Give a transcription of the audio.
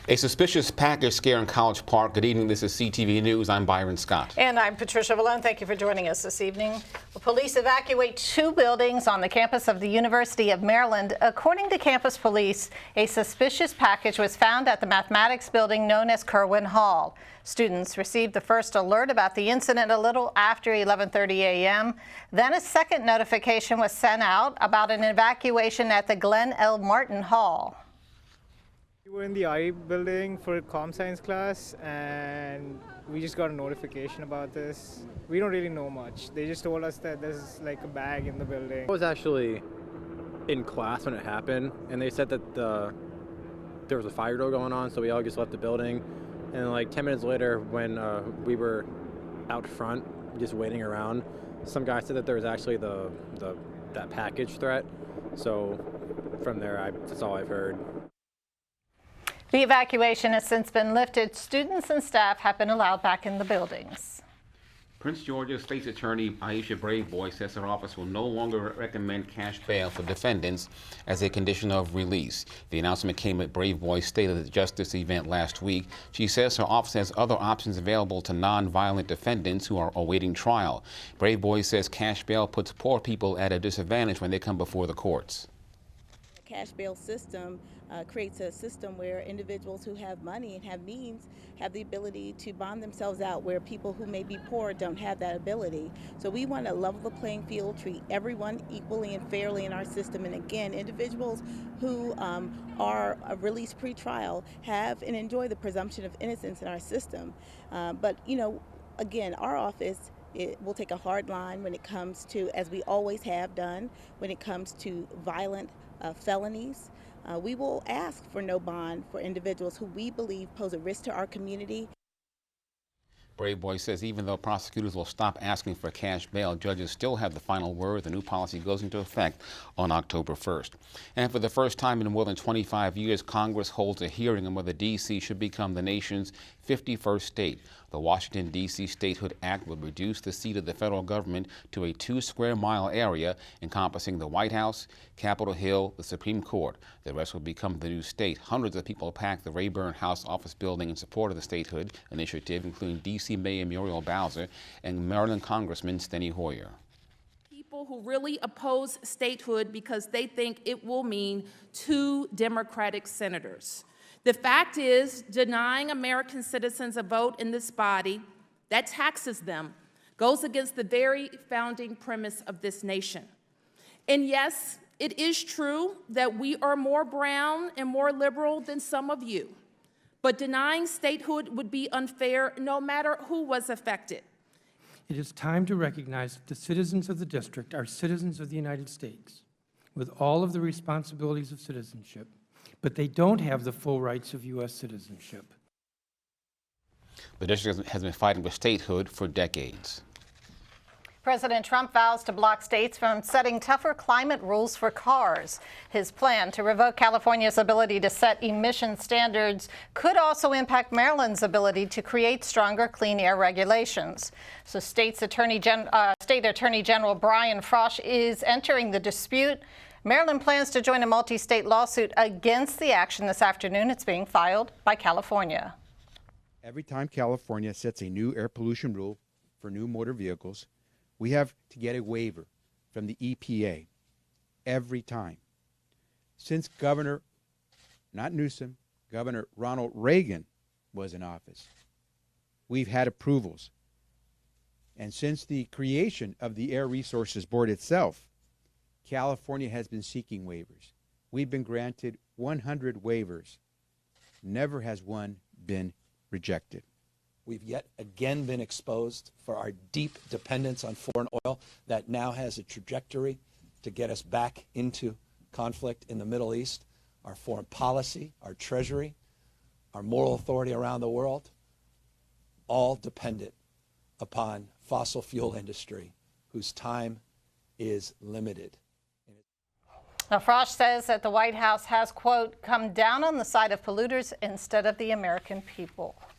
A suspicious package scare in College Park. Good evening. This is CTV News. I'm Byron Scott. And I'm Patricia Valone. Thank you for joining us this evening. Well, police evacuate 2 buildings on the campus of the University of Maryland. According to campus police, a suspicious package was found at the mathematics building known as Kerwin Hall. Students received the first alert about the incident a little after 11:30 a.m. Then a second notification was sent out about an evacuation at the Glenn L. Martin Hall. We were in the IE building for comm science class and we just got a notification about this. We don't really know much. They just told us that there's like a bag in the building. I was actually in class when it happened and they said that there was a fire drill going on, so we all just left the building. And like 10 minutes later when we were out front just waiting around, some guy said that there was actually that package threat. So from there, that's all I've heard. The evacuation has since been lifted. Students and staff have been allowed back in the buildings. Prince George's State's Attorney Aisha Braveboy says her office will no longer recommend cash bail for defendants as a condition of release. The announcement came at Braveboy's State of the Justice event last week. She says her office has other options available to non-violent defendants who are awaiting trial. Braveboy says cash bail puts poor people at a disadvantage when they come before the courts. The cash bail system creates a system where individuals who have money and have means have the ability to bond themselves out, where people who may be poor don't have that ability. So we want to level the playing field, treat everyone equally and fairly in our system. And again, individuals who are released pre-trial have and enjoy the presumption of innocence in our system. But you know, again, our office, it will take a hard line when it comes to, as we always have done, when it comes to violent felonies. We will ask for no bond for individuals who we believe pose a risk to our community. Braveboy says even though prosecutors will stop asking for cash bail, judges still have the final word. The new policy goes into effect on October 1st. And for the first time in more than 25 years, Congress holds a hearing on whether D.C. should become the nation's 51st state. The Washington, D.C. Statehood Act would reduce the seat of the federal government to a 2-square-mile area encompassing the White House, Capitol Hill, the Supreme Court. The rest will become the new state. Hundreds of people packed the Rayburn House office building in support of the statehood initiative, including D.C. Mayor Muriel Bowser and Maryland Congressman Steny Hoyer. People who really oppose statehood because they think it will mean 2 Democratic senators. The fact is, denying American citizens a vote in this body that taxes them goes against the very founding premise of this nation. And yes, it is true that we are more brown and more liberal than some of you, but denying statehood would be unfair no matter who was affected. It is time to recognize that the citizens of the district are citizens of the United States with all of the responsibilities of citizenship, but they don't have the full rights of U.S. citizenship. The district has been fighting for statehood for decades. President Trump vows to block states from setting tougher climate rules for cars. His plan to revoke California's ability to set emission standards could also impact Maryland's ability to create stronger clean air regulations. So State Attorney General Brian Frosh is entering the dispute. Maryland plans to join a multi-state lawsuit against the action this afternoon. It's being filed by California. Every time California sets a new air pollution rule for new motor vehicles, we have to get a waiver from the EPA every time. Since Governor, not Newsom, Governor Ronald Reagan was in office, we've had approvals. And since the creation of the Air Resources Board itself, California has been seeking waivers. We've been granted 100 waivers. Never has one been rejected. We've yet again been exposed for our deep dependence on foreign oil that now has a trajectory to get us back into conflict in the Middle East. Our foreign policy, our treasury, our moral authority around the world, all dependent upon fossil fuel industry whose time is limited. Now, Frosh says that the White House has, quote, come down on the side of polluters instead of the American people.